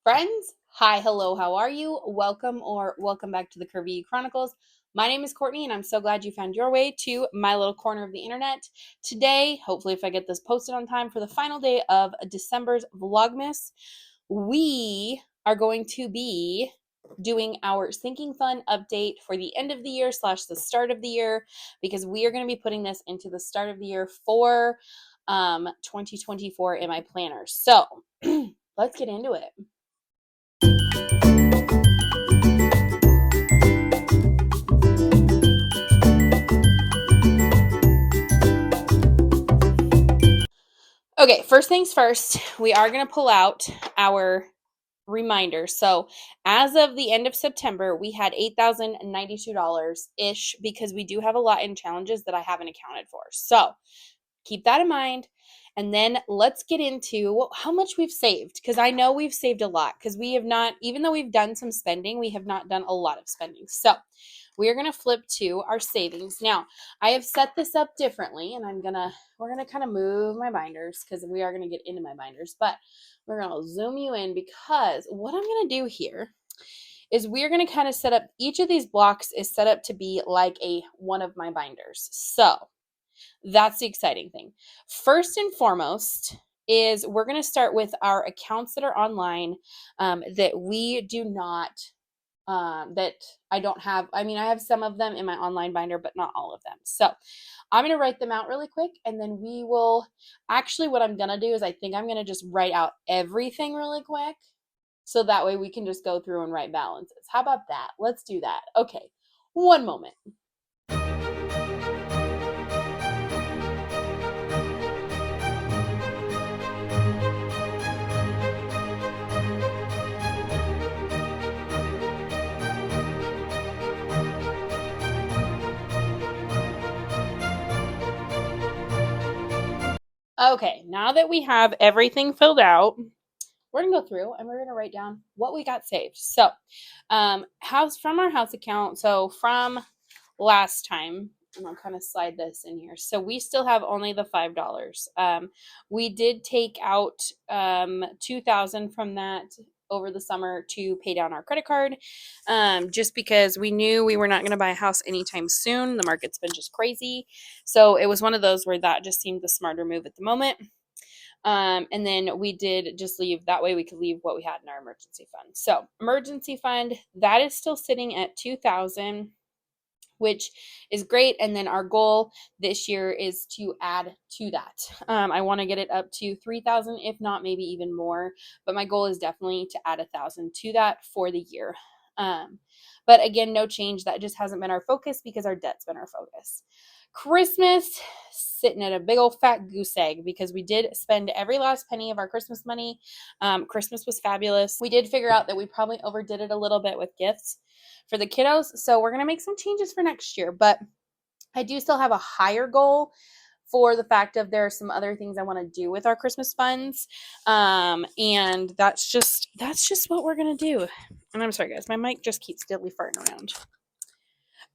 Friends, hi, hello, how are you? Welcome back to the Curvy E Chronicles. My name is Courtney, and I'm so glad you found your way to my little corner of the internet. Today, hopefully if I get this posted on time for the final day of December's Vlogmas, we are going to be doing our sinking fund update for the end of the year / the start of the year, because we are going to be putting this into the start of the year for 2024 in my planner. So let's get into it. Okay, first things first, we are going to pull out our reminder. So as of the end of September, we had $8,092-ish because we do have a lot in challenges that I haven't accounted for. So keep that in mind. And then let's get into how much we've saved, because I know we've saved a lot, because we have not, even though we've done some spending, we have not done a lot of spending. So we are going to flip to our savings. Now, I have set this up differently, and we're going to kind of move my binders, because we are going to get into my binders, but we're going to zoom you in, because what I'm going to do here is we're going to kind of set up, each of these blocks is set up to be like one of my binders. So that's the exciting thing. First and foremost is we're going to start with our accounts that are online that we do not, that I don't have. I mean, I have some of them in my online binder, but not all of them. So I'm going to write them out really quick, and then we will, actually what I'm going to do is I think I'm going to just write out everything really quick. So that way we can just go through and write balances. How about that? Let's do that. Okay, one moment. Okay, now that we have everything filled out, we're gonna go through and we're gonna write down what we got saved. So, from our house account. So from last time, I'm gonna kind of slide this in here. So we still have only the $5. We did take out $2,000 from that over the summer to pay down our credit card, just because we knew we were not going to buy a house anytime soon. The market's been just crazy. So it was one of those where that just seemed the smarter move at the moment. And then we did just leave, that way we could leave what we had in our emergency fund. So emergency fund, that is still sitting at $2,000, which is great. And then our goal this year is to add to that. I want to get it up to 3,000, if not maybe even more. But my goal is definitely to add 1,000 to that for the year. But again, no change. That just hasn't been our focus because our debt's been our focus. Christmas, sitting at a big old fat goose egg, because we did spend every last penny of our Christmas money. Christmas was fabulous. We did figure out that we probably overdid it a little bit with gifts for the kiddos. So we're going to make some changes for next year, but I do still have a higher goal for the fact of there are some other things I want to do with our Christmas funds. And that's just what we're going to do. And I'm sorry guys, my mic just keeps diddly farting around.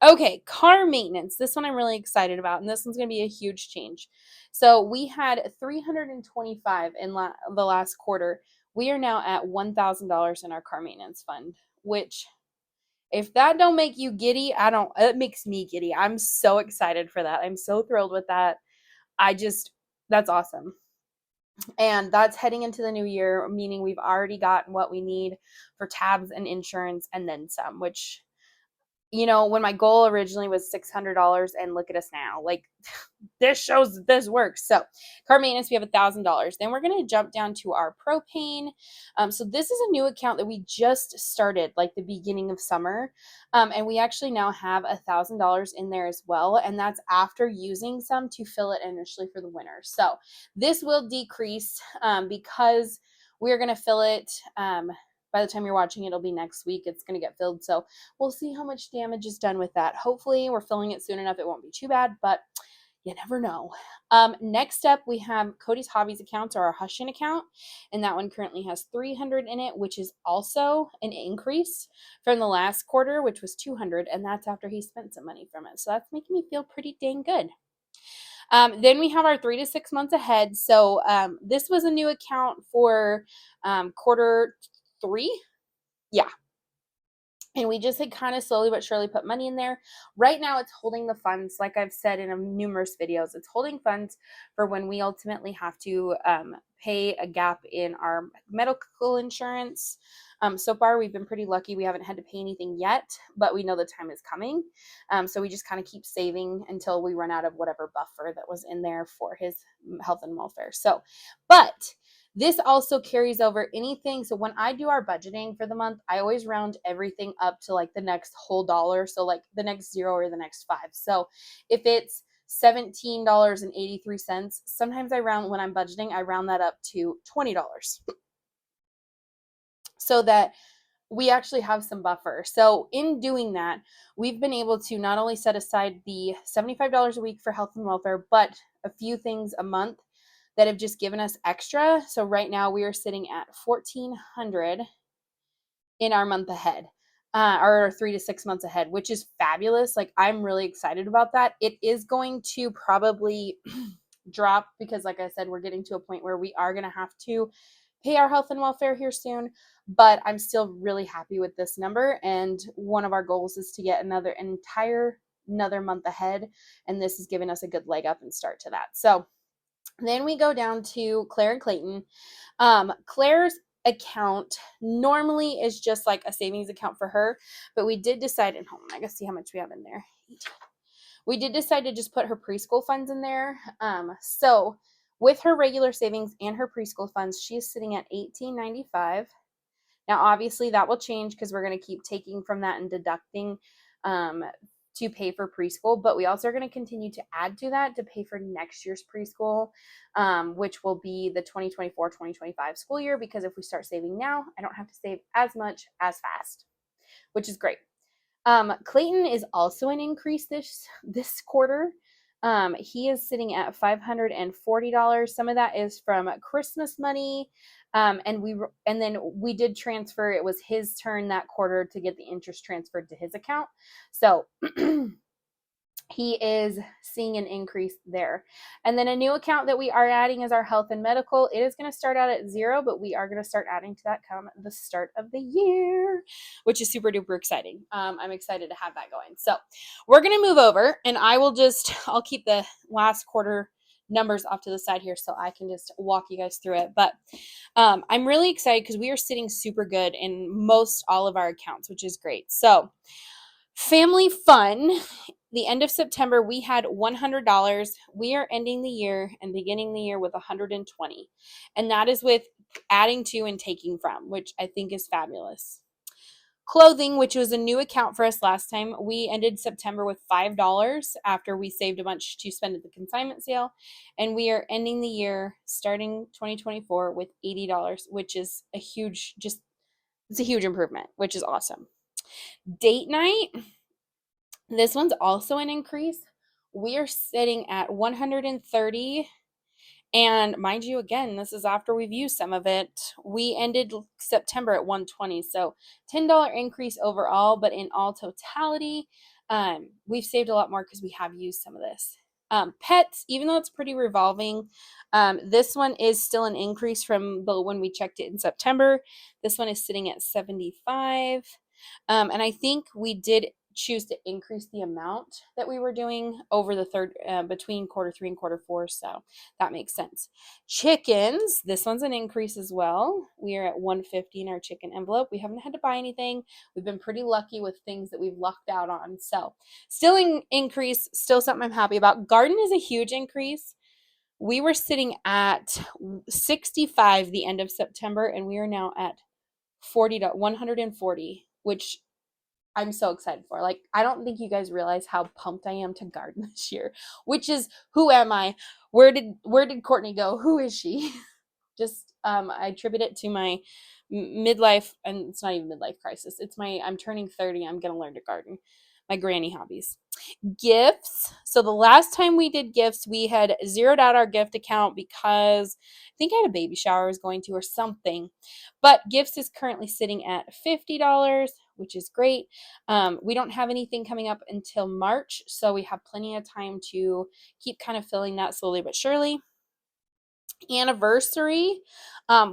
Okay, car maintenance. This one I'm really excited about, and this one's going to be a huge change. So we had $325 in the last quarter. We are now at $1,000 in our car maintenance fund, which, if that don't make you giddy, it makes me giddy. I'm so excited for that. I'm so thrilled with that. That's awesome. And that's heading into the new year, meaning we've already gotten what we need for tabs and insurance and then some, which, you know, when my goal originally was $600, and look at us now, like this shows that this works. So car maintenance, we have $1,000. Then we're going to jump down to our propane. So this is a new account that we just started like the beginning of summer. And we actually now have $1,000 in there as well. And that's after using some to fill it initially for the winter. So this will decrease because we're going to fill it. By the time you're watching, it'll be next week. It's going to get filled. So we'll see how much damage is done with that. Hopefully we're filling it soon enough. It won't be too bad, but you never know. Next up, we have Cody's Hobbies accounts, or our Hushin account. And that one currently has $300 in it, which is also an increase from the last quarter, which was $200. And that's after he spent some money from it. So that's making me feel pretty dang good. Then we have our 3 to 6 months ahead. So this was a new account for quarter 3. Yeah. And we just had kind of slowly but surely put money in there. Right now, it's holding the funds, like I've said in numerous videos, it's holding funds for when we ultimately have to pay a gap in our medical insurance. So far, we've been pretty lucky. We haven't had to pay anything yet, but we know the time is coming. So we just kind of keep saving until we run out of whatever buffer that was in there for his health and welfare. So, but this also carries over anything. So when I do our budgeting for the month, I always round everything up to like the next whole dollar. So like the next 0 or the next 5. So if it's $17.83, sometimes when I'm budgeting, I round that up to $20 so that we actually have some buffer. So in doing that, we've been able to not only set aside the $75 a week for health and welfare, but a few things a month that have just given us extra. So right now we are sitting at $1,400 in our month ahead, or 3 to 6 months ahead, which is fabulous. Like, I'm really excited about that. It is going to probably drop because, like I said, we're getting to a point where we are going to have to pay our health and welfare here soon, but I'm still really happy with this number. And one of our goals is to get another month ahead. And this is giving us a good leg up and start to that. So then we go down to Claire and Clayton. Claire's account normally is just like a savings account for her, but we did decide, and hold on, I gotta see how much we have in there. We did decide to just put her preschool funds in there. So with her regular savings and her preschool funds, she is sitting at $18.95. Now, obviously, that will change because we're going to keep taking from that and deducting to pay for preschool, but we also are going to continue to add to that to pay for next year's preschool, which will be the 2024-2025 school year, because if we start saving now, I don't have to save as much as fast, which is great. Clayton is also an increase this quarter. He is sitting at $540. Some of that is from Christmas money. And then we did transfer. It was his turn that quarter to get the interest transferred to his account. So he is seeing an increase there. And then a new account that we are adding is our health and medical. It is going to start out at 0, but we are going to start adding to that come the start of the year, which is super duper exciting. I'm excited to have that going. So we're going to move over, and I'll keep the last quarter numbers off to the side here so I can just walk you guys through it. But I'm really excited because we are sitting super good in most all of our accounts, which is great. So family fun, the end of September, we had $100. We are ending the year and beginning the year with $120. And that is with adding to and taking from, which I think is fabulous. Clothing, which was a new account for us last time, we ended September with $5 after we saved a bunch to spend at the consignment sale. And we are ending the year, starting 2024, with $80, which is it's a huge improvement, which is awesome. Date night, this one's also an increase. We are sitting at $130. And mind you, again, this is after we've used some of it. We ended September at $120. So $10 increase overall, but in all totality, we've saved a lot more because we have used some of this. Pets, even though it's pretty revolving, this one is still an increase from when we checked it in September. This one is sitting at $75. And I think we did choose to increase the amount that we were doing over the between quarter 3 and quarter 4, so that makes sense. Chickens, this one's an increase as well. We are at $150 in our chicken envelope. We haven't had to buy anything. We've been pretty lucky with things that we've lucked out on, so still increase, still something I'm happy about. Garden is a huge increase. We were sitting at $65 the end of September, and we are now at $140, which I'm so excited for. Like, I don't think you guys realize how pumped I am to garden this year, which is, who am I? Where did Courtney go? Who is she? Just, I attribute it to my midlife, and it's not even midlife crisis. I'm turning 30. I'm going to learn to garden. My granny hobbies. Gifts. So the last time we did gifts, we had zeroed out our gift account because I think I had a baby shower I was going to or something. But gifts is currently sitting at $50, which is great. We don't have anything coming up until March, so we have plenty of time to keep kind of filling that slowly but surely. Anniversary,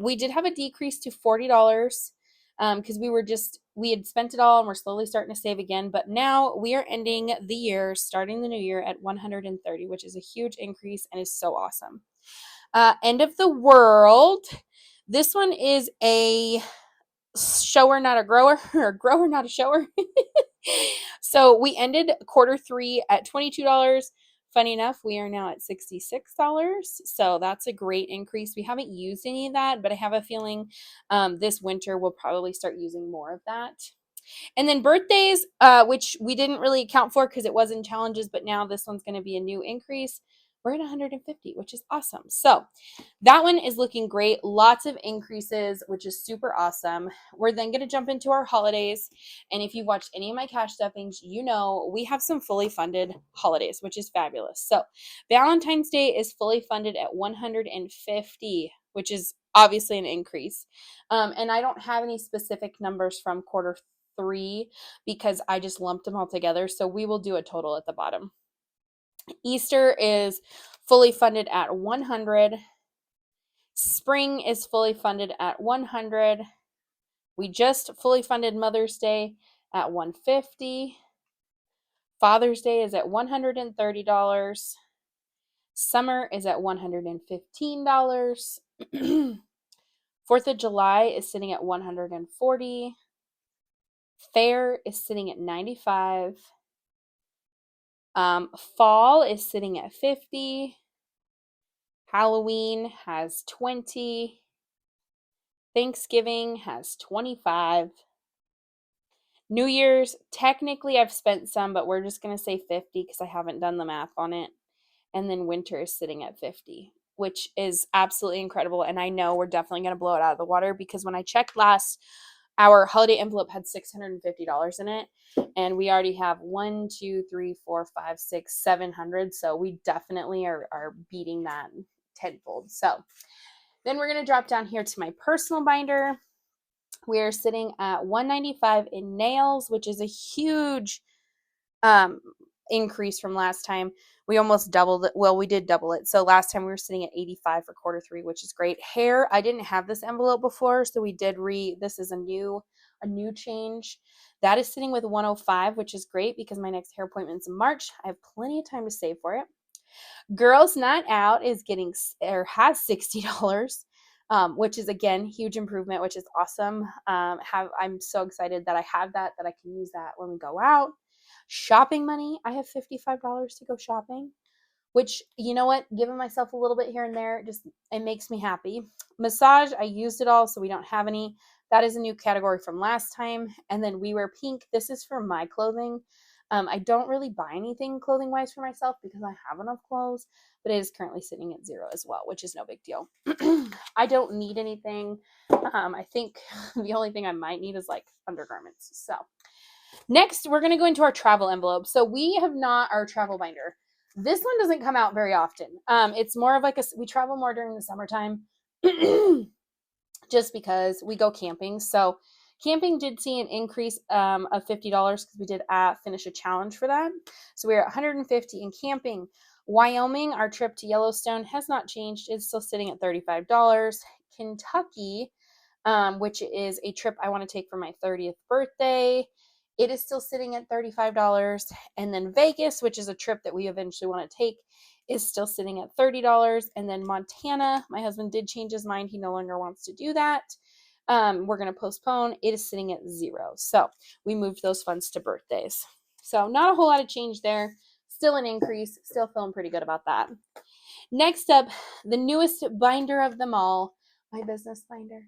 we did have a decrease to $40. because we had spent it all and we're slowly starting to save again. But now we are ending the year, starting the new year at 130, which is a huge increase and is so awesome. End of the world. This one is a shower, not a grower, or a grower, not a shower. So we ended Q3 at $22. Funny enough, we are now at $66. So that's a great increase. We haven't used any of that, but I have a feeling this winter we'll probably start using more of that. And then birthdays, which we didn't really account for because it was in challenges, but now this one's going to be a new increase. We're at 150, which is awesome. So that one is looking great. Lots of increases, which is super awesome. We're then going to jump into our holidays. And if you've watched any of my cash stuffings, you know we have some fully funded holidays, which is fabulous. So Valentine's Day is fully funded at 150, which is obviously an increase. And I don't have any specific numbers from Q3 because I just lumped them all together. So we will do a total at the bottom. Easter is fully funded at 100. Spring is fully funded at 100. We just fully funded Mother's Day at 150. Father's Day is at $130. Summer is at $115. 4th of July is sitting at 140. Fair is sitting at 95. Fall is sitting at 50. Halloween has 20. Thanksgiving has 25. New Year's, technically I've spent some, but we're just going to say 50 because I haven't done the math on it. And then winter is sitting at 50, which is absolutely incredible. And I know we're definitely going to blow it out of the water because when I checked last, our holiday envelope had $650 in it. And we already have 700. So we definitely are beating that tenfold. So then we're going to drop down here to my personal binder. We are sitting at $195 in nails, which is a huge increase from last time. We almost doubled it. Well, we did double it. So last time we were sitting at $85 for Q3, which is great. Hair, I didn't have this envelope before, so we did this is a new change. That is sitting with $105, which is great because my next hair appointment's in March. I have plenty of time to save for it. Girls Night Out is has $60. Which is again huge improvement, which is awesome. I'm so excited that I have that I can use that when we go out. Shopping money, I have $55 to go shopping, which, you know what, giving myself a little bit here and there, it makes me happy. Massage, I used it all, so we don't have any. That is a new category from last time. And then We Wear Pink, this is for my clothing. I don't really buy anything clothing wise for myself because I have enough clothes, but it is currently sitting at 0 as well, which is no big deal. I don't need anything. I think the only thing I might need is like undergarments. So next, we're going to go into our travel envelope. So we have not our travel binder. This one doesn't come out very often. It's more of like we travel more during the summertime just because we go camping. So camping did see an increase of $50 because we did finish a challenge for that. So we're at $150 in camping. Wyoming, our trip to Yellowstone has not changed. It's still sitting at $35. Kentucky, which is a trip I want to take for my 30th birthday, it is still sitting at $35. And then Vegas, which is a trip that we eventually want to take, is still sitting at $30. And then Montana, my husband did change his mind. He no longer wants to do that. We're going to postpone. It is sitting at 0. So we moved those funds to birthdays. So not a whole lot of change there. Still an increase. Still feeling pretty good about that. Next up, the newest binder of them all, my business binder.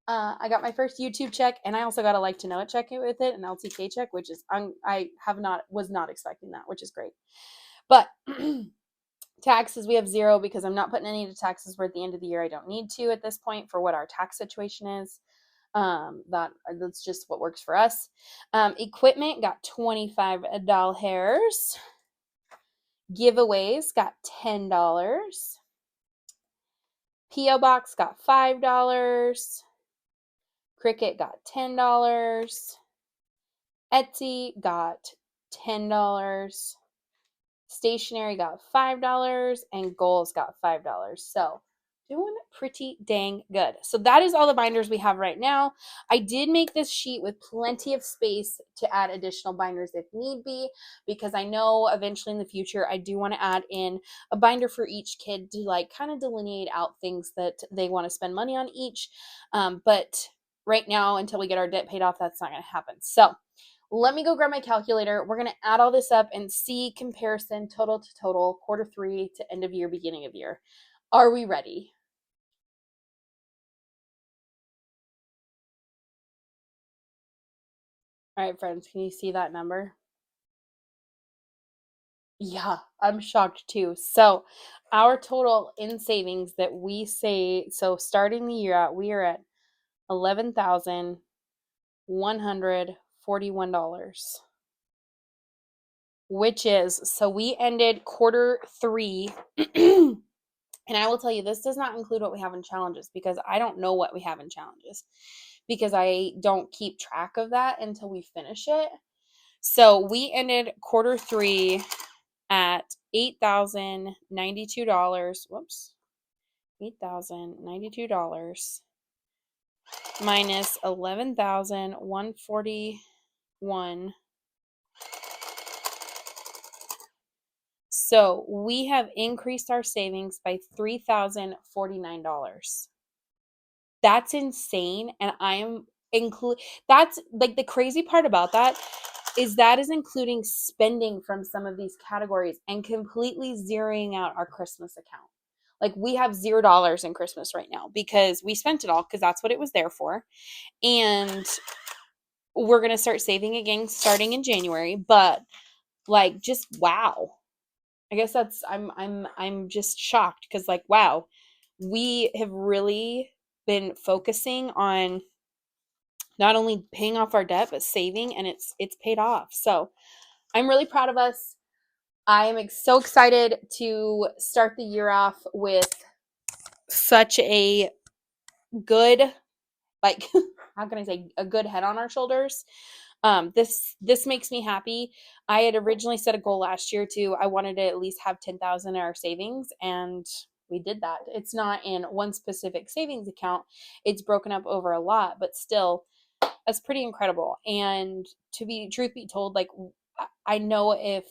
I got my first YouTube check, and I also got a Like to Know It check with it, an LTK check, which is was not expecting that, which is great. But taxes, we have 0 because I'm not putting any to taxes. We're at the end of the year. I don't need to at this point for what our tax situation is. That's just what works for us. Equipment got $25. Giveaways got $10. P.O. Box got $5. Cricut got $10. Etsy got $10. Stationery got $5. And Goals got $5. So doing pretty dang good. So that is all the binders we have right now. I did make this sheet with plenty of space to add additional binders if need be, because I know eventually in the future I do want to add in a binder for each kid to like kind of delineate out things that they want to spend money on each. But right now, until we get our debt paid off, that's not going to happen. So let me go grab my calculator. We're going to add all this up and see comparison total to total, Q3 to end of year, beginning of year. Are we ready? All right, friends, can you see that number? Yeah, I'm shocked too. So, our total in savings that we say, so starting the year out, we are at $11,141, which is, so we ended Q3. And I will tell you, this does not include what we have in challenges because I don't know what we have in challenges because I don't keep track of that until we finish it. So we ended Q3 at $8,092. Whoops. $8,092 minus 11,141. So we have increased our savings by $3,049. That's insane. And I am that's like the crazy part about that is including spending from some of these categories and completely zeroing out our Christmas account. Like we have $0 in Christmas right now because we spent it all because that's what it was there for. And we're going to start saving again starting in January, but like just wow. I guess that's I'm just shocked because like wow, we have really been focusing on not only paying off our debt but saving, and it's paid off. So I'm really proud of us. I am so excited to start the year off with such a good, like, how can I say, a good head on our shoulders. This makes me happy. I had originally set a goal last year to, I wanted to at least have 10,000 in our savings, and we did that. It's not in one specific savings account. It's broken up over a lot, but still, that's pretty incredible. And to be truth be told, like I know if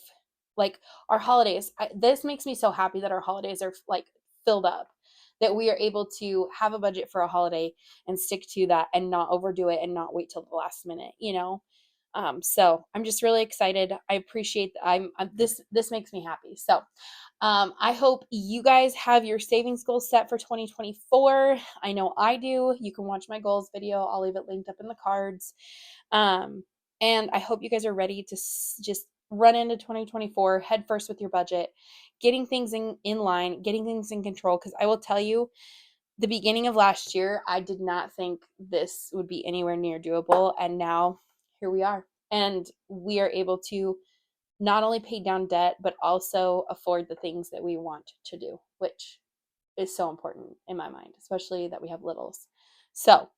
like our holidays, this makes me so happy that our holidays are like filled up, that we are able to have a budget for a holiday and stick to that and not overdo it and not wait till the last minute, you know. So I'm just really excited. I appreciate that. This makes me happy. So I hope you guys have your savings goals set for 2024. I know I do. You can watch my goals video. I'll leave it linked up in the cards. And I hope you guys are ready to just run into 2024 head first with your budget, getting things in line, getting things in control. Because I will tell you, the beginning of last year, I did not think this would be anywhere near doable. And now here we are. And we are able to not only pay down debt, but also afford the things that we want to do, which is so important in my mind, especially that we have littles. So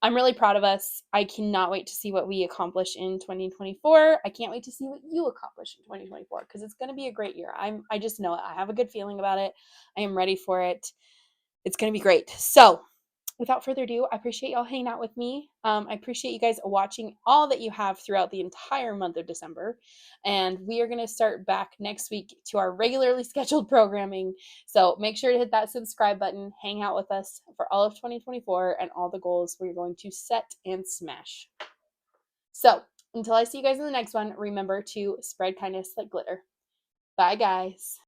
I'm really proud of us. I cannot wait to see what we accomplish in 2024. I can't wait to see what you accomplish in 2024 because it's going to be a great year. I just know it. I have a good feeling about it. I am ready for it. It's going to be great. So without further ado, I appreciate y'all hanging out with me. I appreciate you guys watching all that you have throughout the entire month of December. And we are going to start back next week to our regularly scheduled programming. So make sure to hit that subscribe button, hang out with us for all of 2024 and all the goals we're going to set and smash. So until I see you guys in the next one, remember to spread kindness like glitter. Bye, guys.